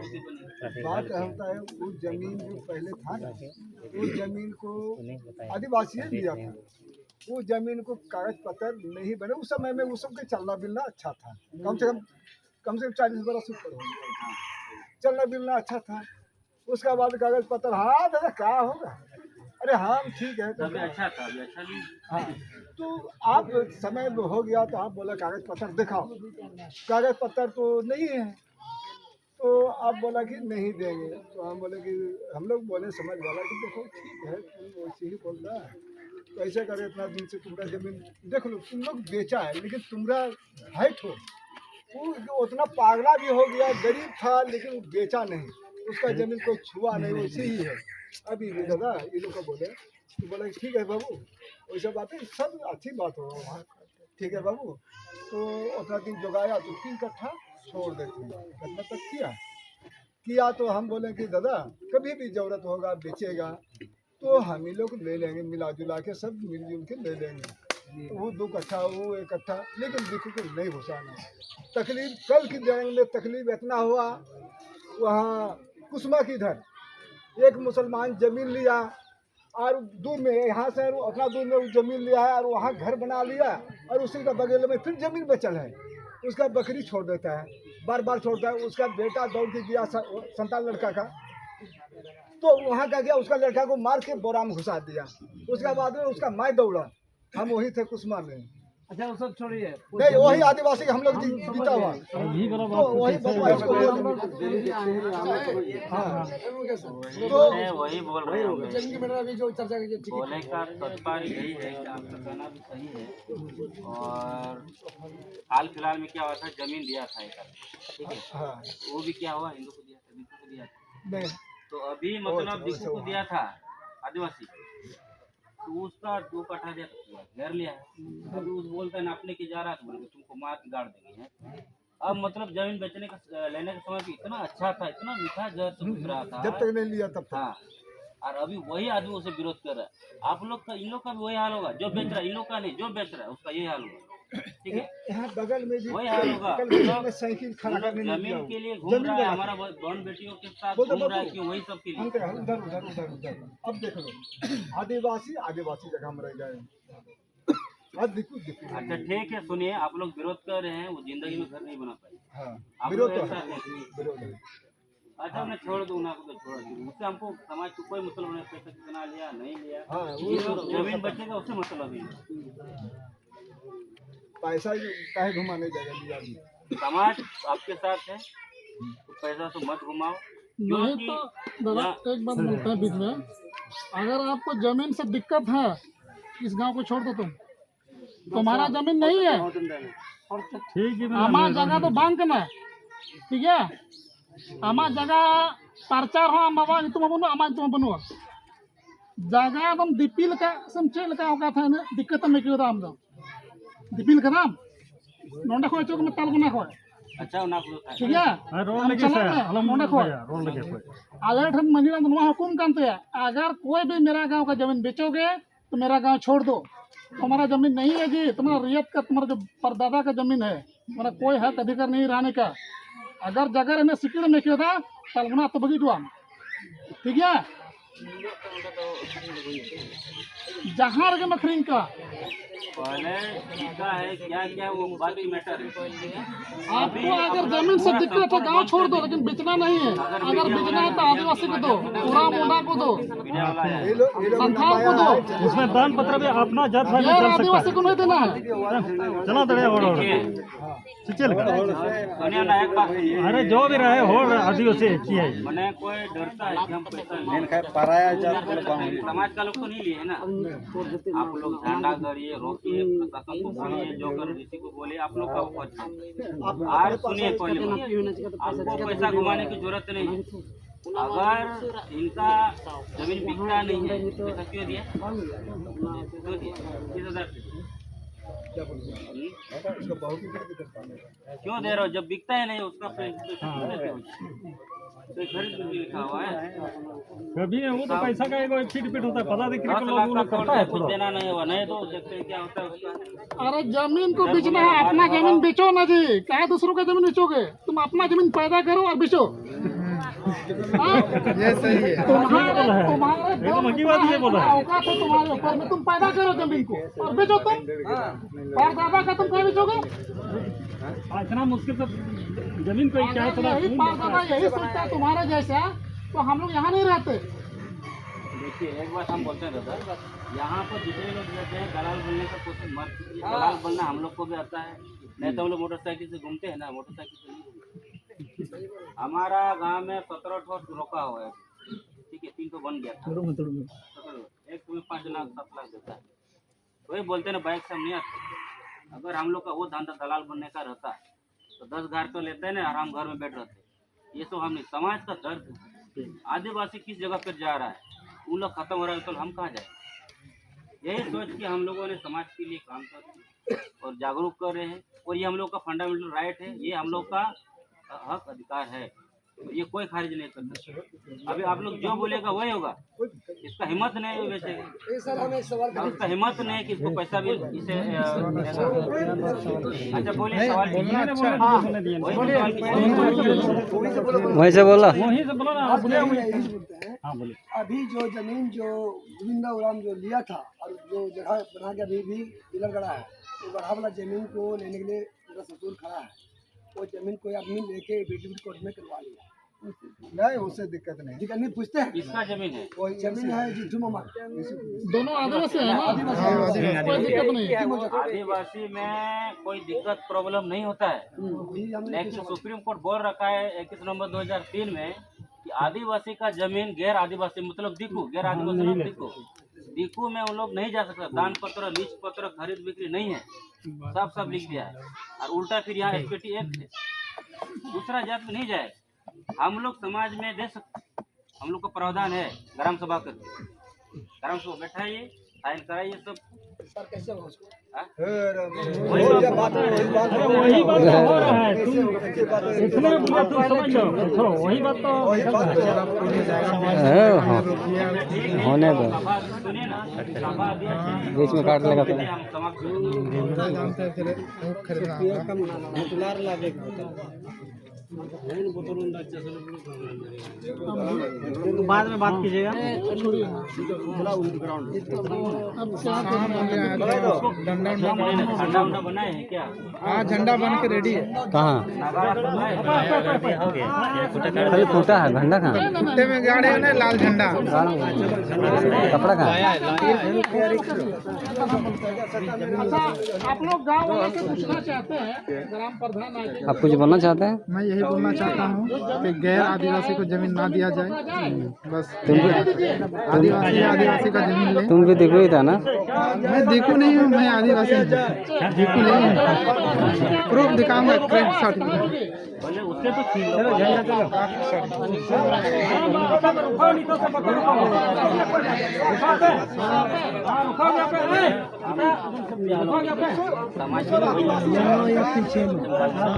बात होता है वो जमीन जो पहले था ना, वो जमीन को आदिवासी लिया था। वो जमीन को कागज पत्र नहीं बने उस समय में, उस सबके चलना मिलना अच्छा था। कम से कम 40 बरस ऊपर हो गया, चलना मिलना अच्छा था। उसका बाद कागज पत्र, हाँ दादा क्या होगा, अरे हाँ ठीक है तो अच्छा था, अभी अच्छा नहीं। हाँ, तो आप समय हो गया तो आप बोला कागज पत्र दिखाओ, कागज पत्र तो नहीं है। तो आप बोला कि नहीं देंगे। तो हम बोले कि हम लोग बोले समझ वाला कि देखो ठीक है, तुम वैसे ही बोल रहा है तो ऐसे करे, इतना दिन से तुम्हारा जमीन देख लो, तुम लोग बेचा है लेकिन तुम्हारा है ठो वो उतना पागला भी हो गया, गरीब था लेकिन बेचा नहीं, उसका जमीन कोई छुआ नहीं, वैसे ही है अभी भी। दादा ये लोग को बोले तो बोला कि ठीक है बाबू, वैसे बातें सब अच्छी बात हो वहाँ, ठीक है बाबू। तो उतना दिन जोगाया तो 3 कट्ठा छोड़ देते हैं, कितना तक किया तो हम बोले कि दादा कभी भी जरूरत होगा बेचेगा तो हम ही लोग ले लेंगे, मिला जुला के सब मिलजुल के ले लेंगे। वो 2 कट्ठा वो 1 कट्ठा, लेकिन दिखो को नहीं घुसाना। तकलीफ कल की जंग में तकलीफ इतना हुआ, वहाँ कुसमा की इधर एक मुसलमान जमीन लिया और दूर में यहाँ से उतना दूर में वो जमीन लिया है और वहाँ घर बना लिया, और उसी का बगल में फिर जमीन बचल है, उसका बकरी छोड़ देता है, बार बार छोड़ता है। उसका बेटा दौड़ के गया, संतान लड़का का, तो वहाँ का गया, उसका लड़का को मार के बोरा में घुसा दिया। उसके बाद में उसका माई दौड़ा, हम वही थे कुसमा में। अच्छा वो सब छोड़िए, नहीं वही आदिवासी हम लोग जीता हुआ, तो वही बदमाश को हाँ, तो वही बोल रहे हैं। बोले का तात्पर्य यही है कि आपका कहना भी सही है। और हाल फिलहाल में क्या हुआ था, जमीन दिया था एक आदमी, ठीक है, वो भी क्या हुआ, हिंदू को दिया था, दिक्कू को दिया था। नहीं तो अभी मतलब दिक्कू को दिया था आदिवासी, तो उसका 2 कट्ठा दिया था, घेर लिया है। अभी उस बोलते हैं नापने की जा रहा है, बोले तुमको मार के गाड़ देंगे हैं। अब मतलब जमीन बेचने का लेने का समय भी इतना अच्छा था, इतना मीठा जहर से गुजरा था, जब तक नहीं लिया तब तक। हाँ, और अभी वही आदमी उसे विरोध कर रहा है। आप लोग का, इन लोग का भी वही हाल होगा, जो बेच रहा है, इन लोग का नहीं, जो बेच रहा है उसका यही हाल होगा, ठीक है। यहाँ बगल में भी वही हाल होगा, साइकिल खड़ा करने जमीन के लिए घूम रहा है, हमारा बहन बेटियों के साथ घूम रहा है कि वही सब के लिए। उधर उधर उधर उधर अब देख लो, आदिवासी जगह में रह गए। अच्छा ठीक है, सुनिए, आप लोग विरोध कर रहे हैं, वो जिंदगी में घर नहीं बना पाए। हाँ, विरोध तो है, विरोध है। अच्छा मैं छोड़ दूँ ना, तो छोड़ दूँ, उससे हमको समाज को कोई मतलब नहीं, पैसा कितना लिया नहीं लिया, हाँ, वो जमीन बचेगा उससे मतलब नहीं। पैसा काहे घुमाने जाएगा लिया, समाज आपके साथ है तो पैसा तो मत घुमाओ। नहीं तो दादा एक बात बोलते हैं बीच में, अगर आपको जमीन से दिक्कत है, इस गांव को छोड़ दो, तुम्हारा जमीन नहीं है, ठीक है, हमारा जगह तो बैंक में, ठीक है, हमारा जगह परचार हो बाबा तुम बनो, हमारे तुम बनो जगह तुम दिपिल का समझे का औकात है ना, दिक्कत में क्यों हम लोग दिपिल का नाम नोंडे को चौक में ताल को ना को, अच्छा ना ठीक है, रोड लगे से अलम नोंडे को रोड लगे कोई आले ठन मंदिर में वहाँ हुकुम करते हैं, अगर कोई भी मेरा गांव का जमीन बेचोगे तो मेरा गांव छोड़ दो, तुम्हारा जमीन नहीं है जी, तुम्हारा रियत का, तुम्हारा जो परदादा का जमीन है, तुम्हारा कोई हक अधिकार नहीं रहने का। अगर जगह रहने सिकड़ में क्यों था तलगुना तो बगी डुआ, ठीक है, जहाँ रगे मखरीन का पहले क्या है, क्या क्या वो बात की मैटर है। आपको अगर जमीन से दिक्कत है गांव छोड़ दो, लेकिन बेचना नहीं है। अगर बेचना है तो आदिवासी को दो, पूरा मोड़ा को दो, संथाल को दो, उसमें दान पत्र भी अपना जात भाई में चल सकता आदिवासी को नहीं देना है। है। चला दड़े और चल अरे जो भी रहे हो आदिवासी की है, मैंने कोई डरता है कि हम पैसा पराया समाज का लोग तो नहीं लिए है ना। आप लोग झंडा गरिए, रोकिए, प्रशासन को बोलिए, जो कर ऋषि को बोलिए, आप लोग का ऊपर आज सुनिए, पहले आपको पैसा घुमाने की जरूरत नहीं है। अगर इनका जमीन बिकता नहीं है, पैसा क्यों दिया, क्यों दिया 30,000 क्यों दे रहे हो, जब बिकता है नहीं उसका तो खरीद लिखा हुआ है। कभी वो तो पैसा का एक फिट होता है, पता नहीं कितना लोग कुछ करता है, थोड़ा देना नहीं हुआ, नहीं तो देखते हैं क्या होता है उसका। अरे जमीन को बेचना है, अपना जमीन बेचो ना जी, क्या दूसरों का जमीन बेचोगे, तुम अपना जमीन पैदा करो और बेचो। ये सही है। तुम्हारे एकदम हकीकत बात ये बोला है। औकात है तुम्हारे ऊपर में, तुम पैदा करो जमीन को और बेचो तुम। परदादा का तुम क्या बेचोगे? इतना मुश्किल से जमीन को क्या अगर थोड़ा यही परदादा यही सोचता है तुम्हारे जैसा, तो हम लोग यहाँ नहीं रहते। देखिए एक बात हम बोलते हैं दादा, यहाँ पर जितने लोग रहते हैं दलाल बनने का कोशिश मत कीजिए। दलाल बनना हम लोग को भी आता है, नहीं तो हम लोग मोटरसाइकिल से घूमते हैं ना, मोटरसाइकिल से नहीं घूमते। हमारा गांव में 17 ठोस रोका हुआ है, ठीक है, 3 तो बन गया था। 17 एक तुम्हें 5 लाख 7 लाख देता है, वही बोलते हैं ना बाइक से हम नहीं आते। अगर हम लोग का वो धंधा दलाल बनने का रहता है तो 10 घर तो लेते हैं ना, आराम घर में बैठ रहते। ये तो हमने समाज का दर्द है। आदिवासी किस जगह पर जा रहा है, उन लोग खत्म हो रहा है तो हम कहाँ जाए। यही सोच के हम लोगों ने समाज के लिए काम कर और जागरूक कर रहे हैं, और ये हम लोग का फंडामेंटल राइट है, ये हम लोग का हक अधिकार है, तो ये कोई खारिज नहीं कर सकता। अभी आप लोग जो बोलेगा वही होगा, इसका हिम्मत नहीं है वैसे, इसका हिम्मत नहीं है कि इसको पैसा भी इसे अच्छा बोलिए सवाल वहीं से बोला। वहीं से बोला ना आप बोले हाँ बोले। अभी जो जमीन जो गोविंदा उराम जो लिया था और जो जगह बना के अभी भी पिलर गड़ा है, तो गढ़ा वाला जमीन को लेने के लिए पूरा ससुर खड़ा है। वो जमीन कोई आदमी लेके एफिडेविट कोर्ट में करवा लिया, नहीं उससे दिक्कत नहीं। ठीक है, नहीं पूछते हैं किसका जमीन है? कोई जमीन है जिज्जू मामा, दोनों आदिवासी है ना, कोई दिक्कत नहीं है। आदिवासी में कोई दिक्कत प्रॉब्लम नहीं होता है, भी हमने लेकिन सुप्रीम कोर्ट बोल रखा है 21 नवंबर 2003 में कि आदिवासी का जमीन गैर आदिवासी मतलब दिकू, गैर आदिवासी मतलब दिकू में उन लोग नहीं जा सकता। दान पत्र, लीज पत्र, खरीद बिक्री नहीं है, सब लिख दिया है। और उल्टा फिर यहाँ एसपीटी एक्ट है, दूसरा जात में नहीं जाए। हम लोग समाज में दे सकते, हम लोग का प्रावधान है ग्राम सभा कर, ग्राम सभा बैठाइए, फाइल कराइए सब। सर कैसे होगा उसको? वही बात वही बात तो हो रहा है, तुम इतने बात तुम समझ लो, छोड़ो वही बात तो होने दो, सुनिए ना, सभा बीच में काट लेगा तो। हम समाप्त बाद में बात कीजिएगा। ठंडा उंडा बनाए हैं क्या? हाँ झंडा बन के रेडी है। कहाँ खाली फूटा है, झंडा कहाँ? कुत्ते में गाड़े है ना लाल झंडा। कपड़ा कहाँ? अच्छा, आप लोग गाँव वाले से पूछना चाहते हैं, ग्राम प्रधान आके आप कुछ बोलना चाहते हैं? मैं यही बोलना चाहता हूँ कि गैर आदिवासी को जमीन ना दिया जाए, बस आदिवासी का जमीन ले। तुम भी दिखो ही था ना? मैं देखू नहीं हूँ, मैं आदिवासी देखू नहीं हूँ। प्रूफ दिखाऊंगा, क्रेडिट सर्टिफिकेट। बोले उससे तो ठीक चलो झंडा चलो। रुकाओ नहीं तो सब समाज में